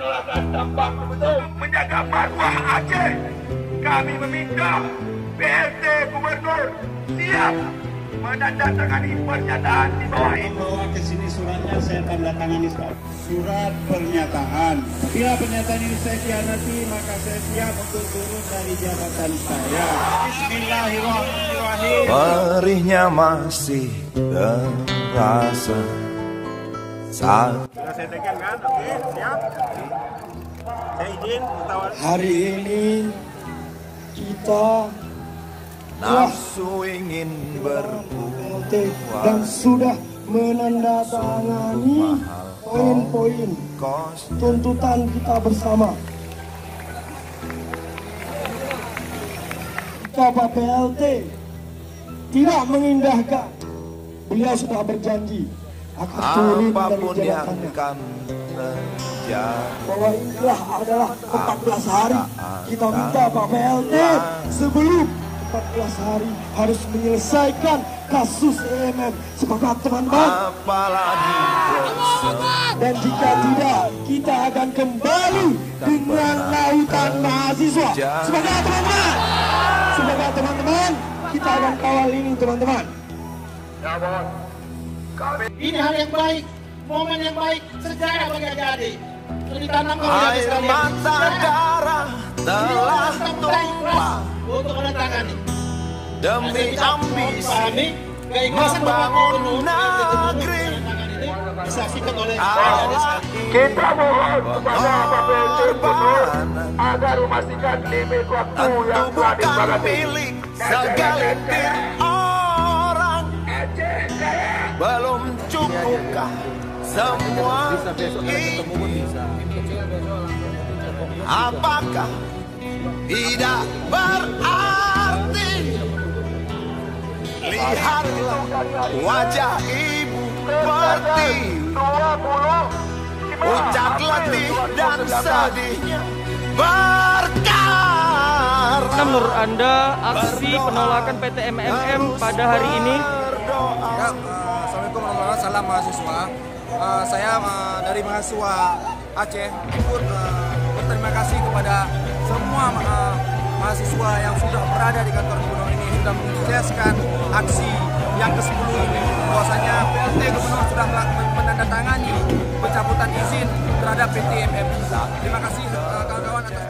penolakan tampak betul menjaga marwah Aceh. Kami meminta PLT Gubernur siap menandatangani pernyataan di bawah ini. Bawa ke sini suratnya, saya tanda tangani surat pernyataan. Bila pernyataan ini saya khianati, maka saya siap untuk turun dari jabatan saya. Bismillahirrahmanirrahim. Perihnya masih terasa saat Saya tekan kan? Oke, siap. Saya izin hari ini kita nafsu ingin berbuat dan sudah menandatangani poin-poin tuntutan kita bersama. Bapak PLT tidak mengindahkan. Beliau sudah berjanji akan turun dari apapun yang jabatannya. akan terjadi. Bahwa inilah adalah 14 hari. Kita minta Pak PLT sebelum 14 hari harus menyelesaikan kasus EMM. Sepakat teman-teman? Apalagi Dan jika tidak, kita akan kembali dengan lautan mahasiswa. Sepakat teman-teman? Sepakat teman-teman? Kita akan kawal ini teman-teman. Ini hal yang baik, momen yang baik, sejarah bagi adik-adik. Sudah ditanam oleh adik air sekalian. mata darah telah tumpah Untuk menandatangani demi ambisi pahami keikhlasan Bapak membangun Gubernur negeri. disaksikan oleh Allah Kita mohon kepada Bapak PLT Gubernur pengorbanan agar memastikan limit waktu tentu yang telah bukan disepakati. milik segelintir orang. Belum cukupkah semua ini? Apakah tidak berarti? Lihatlah wajah ibu pertiwi, ucap letih dan sedihnya berkarya. Menurut Anda aksi penolakan PT MMM pada hari ini? Ya, Assalamualaikum warahmatullahi wabarakatuh. Salam mahasiswa. Saya dari mahasiswa Aceh ikut berterima kasih kepada semua mahasiswa yang sudah berada di kantor gubernur ini, sudah mensukseskan aksi yang ke-10 ini. Bahwasanya PLT Gubernur sudah menandatangani pencabutan izin terhadap PT MMM. Terima kasih kawan-kawan atas